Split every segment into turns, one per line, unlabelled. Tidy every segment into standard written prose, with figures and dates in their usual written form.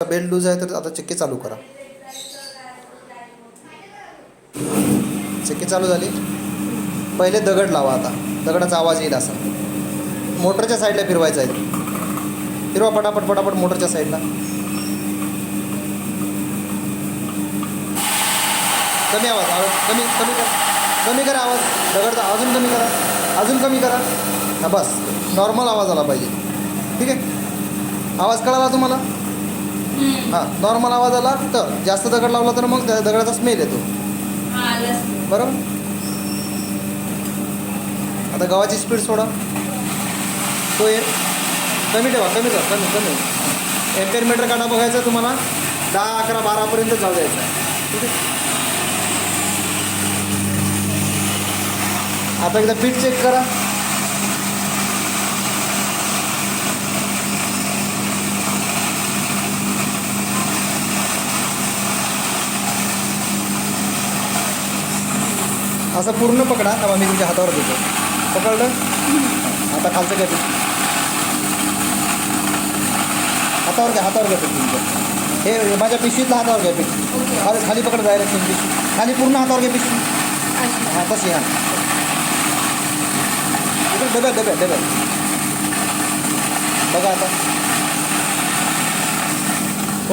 Belt loose आहे तर आता चक्की चालू करा. चक्की चालू झाली. पहिले दगड लावा. आता दगडाचा आवाज येईल असा. मोटरच्या साईडला फिरवायचा आहे. फिरवा पटापट पटापट मोटरच्या साईडला. कमी आवाज कमी कमी करा. कमी करा आवाज. दगड अजून कमी करा. अजून कमी करा. हां बस. नॉर्मल आवाज आला पाहिजे. ठीक आहे. आवाज कळाला तुम्हाला? हां नॉर्मल आवाज आला तर जास्त दगड लावला तर मग त्या दगडाचा स्मेल येतो. बरोबर. आता गव्हाची स्पीड सोडा. तो ये कमी ठेवा. कमी करा. कमी कमी एम्पेअर मीटर काढा. बघायचं तुम्हाला 10, 11, 12पर्यंत जाऊ द्यायचं आहे. ठीक आहे. आता एकदा पीठ चेक करा. असं पूर्ण पकडा. तेव्हा मी तुमच्या हातावर देतो. पकडलं. आता खालचं घ्या पीठ. हातावर घ्या. हातावर घ्या पीठ तुमचं. हे माझ्या पिशवीतलं हातावर घ्या पीठ. खाली पकड डायरेक्ट पिशवी. खाली पूर्ण हातावर घ्या पिशवी. हां तशी. हां इकडे डब्यात बघा आता.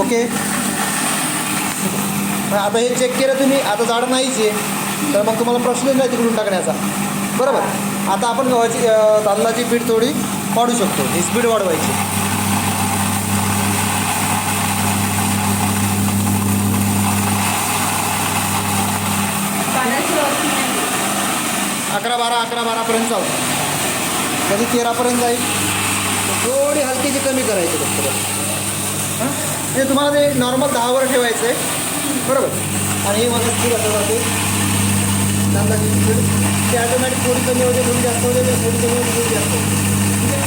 ओके. आता हे चेक केलं तुम्ही. आता जाड नाहीच आहे तर मग तुम्हाला प्रश्नच नाही तिकडून टाकण्याचा. बरोबर. आता आपण गव्हाची तांदळाची पीठ थोडी वाढू शकतो. ही स्पीड वाढवायची. अकरा बारापर्यंत चालतं. कधी 13पर्यंत जाईल. थोडी हलकीची कमी करायची फक्त. हां म्हणजे तुम्हाला ते नॉर्मल 10वर ठेवायचं आहे. बरोबर. आणि ही माझं स्पीड असं जाते. तांदळाची स्पीड ती ऑटोमॅटिक थोडी कमी होते. थोडी जास्त होते. थोडी कमी होते. थोडी जास्त होते. ठीक आहे.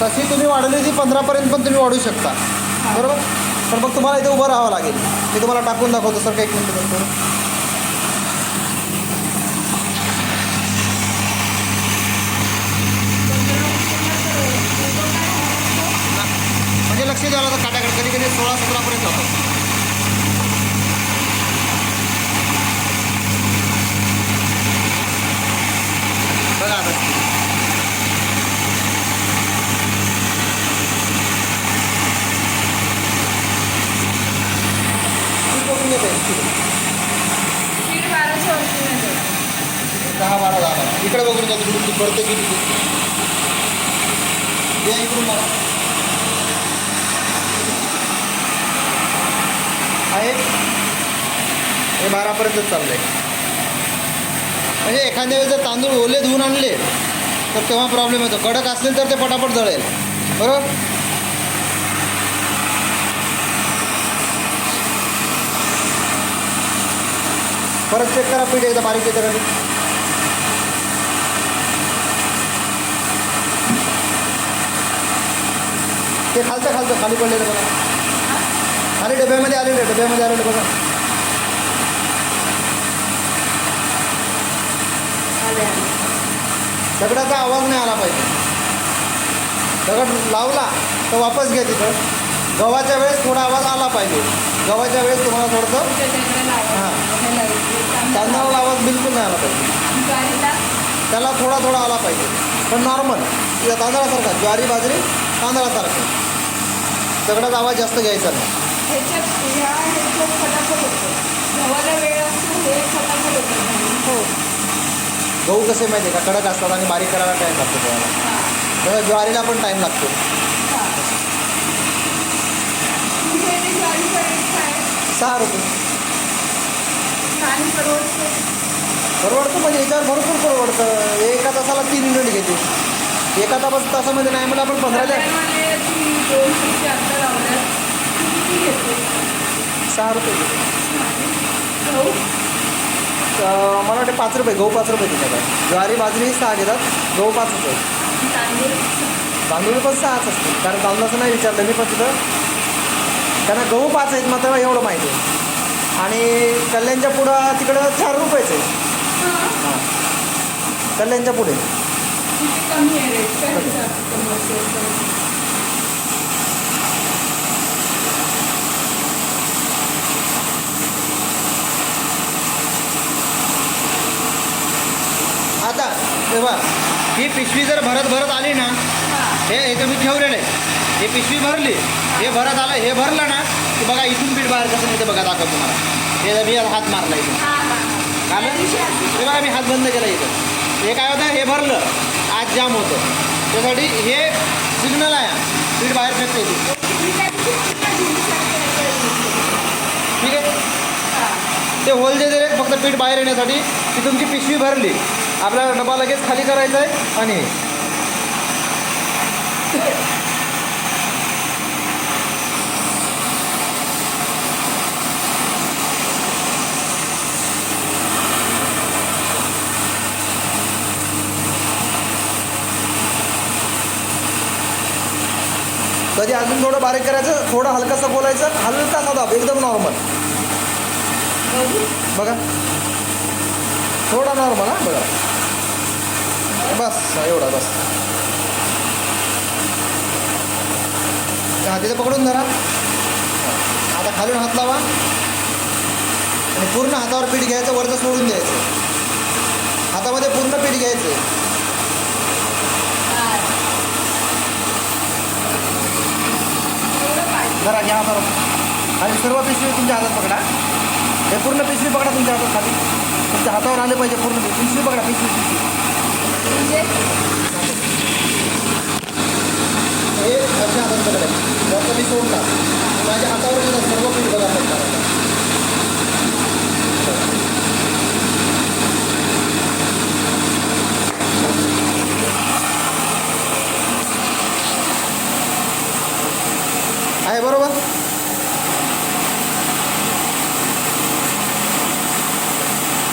तशी तुम्ही वाढवली ती 15पर्यंत पण तुम्ही वाढू शकता. बरोबर. पण मग तुम्हाला इथे उभं राहावं लागेल. मी तुम्हाला टाकून दाखवतो सर. काही 1 मिनिट करतो. म्हणजे लक्ष द्यावं लागतं काट्याकडे. कधी कधी 16-17पर्यंत जातो. बघा आता. बघून येते 10-12 इकडे बघून जातो. तुम्ही पडते की या इकडून बघा. आहे हे 12पर्यंतच चाललं आहे. म्हणजे एखाद्या वेळेस जर तांदूळ ओले धुवून आणले तर तेव्हा प्रॉब्लेम येतो. कडक असले तर ते पटापट जळेल. बरोबर. परत चेक करा पीठ एकदा बारीक याच्याकडे. ते खालचं खाली पडलेलं बघा. खाली डब्यामध्ये आलेलं बघा. दगडाचा आवाज नाही आला पाहिजे. दगड लावला तर वापस घ्या तिथं. गव्हाच्या वेळेस थोडा आवाज आला पाहिजे. गव्हाच्या वेळेस तुम्हाला थोडंसं हां तांदळाला आवाज बिलकुल नाही आला पाहिजे. त्याला थोडा आला पाहिजे. पण नॉर्मल या तांदळासारखा. ज्वारी बाजरी तांदळासारखं. दगडाचा आवाज जास्त घ्यायचा नाही. हो. गहू कसे माहिती आहे का कडक असतात आणि बारीक करायला टाईम लागतो गव्हाला. तर ज्वारीला पण टाईम लागतो. 6 रुपये. परवडतं म्हणजे याच्यावर भरपूर परवडतं. एका तासाला 3 युनिट घेते. एका तासामध्ये नाही म्हणलं आपण 15 6 रुपये घेते. मला वाटते 5 रुपये. गहू 5 रुपये घेतात. ज्वारी बाजरी 6 घेतात. गहू 5 रुपये. तांदूळ पण 6च असते. कारण तांदूळाचं नाही विचारलं मी. पण तिथं त्यांना गहू 5 आहेत मात्र एवढं माहिती आहे. आणि कल्याणच्या पुढं तिकडं 4 रुपयेच आहे. हां कल्याणच्या पुढे.
कमी आहे रेट.
बघा, ही पिशवी जर भरत भरत आली ना, हे तुम्ही ठेवलेलं आहे, हे पिशवी भरली, हे भरत आलं, हे भरलं ना की बघा इथून पीठ बाहेर कसं येते बघा, दाखवतो तुम्हाला. हे मी हात मारला इथून, आलं हे बघा, मी हात बंद केला इथं. हे काय होतं, हे भरलं आज जाम होतं, त्यासाठी हे सिग्नल आहे, पीठ बाहेर फेकता येते. ठीक आहे, ते होल जे दिले फक्त पीठ बाहेर येण्यासाठी. की तुमची पिशवी भरली, आपल्याला डबा लगेच खाली करायचा आहे आणि कधी अजून थोडं बारीक करायचं, थोडं हलकासं बोलायचं, हलकासा दाब, एकदम नॉर्मल बघा, थोडा नॉर्मल. हां बघा, बस एवढा, बस. हातीचं पकडून धरा, आता खालून हात लावा आणि पूर्ण हातावर पीठ घ्यायचं, वरचं सोडून द्यायचं, हातामध्ये पूर्ण पीठ घ्यायचं. जरा घ्या हातावर आणि सर्व पिशवी तुमच्या हातात पकडा, हे पूर्ण पिशवी पकडा तुमच्या हातात, खाली तुमच्या हातावर आले पाहिजे पूर्ण पिशवी पकडा, पिशवी हे अशा हातात पकडायचं, जर मी सोडला माझ्या हातावर सर्व पीठ बघा पडणार. आहे बरोबर.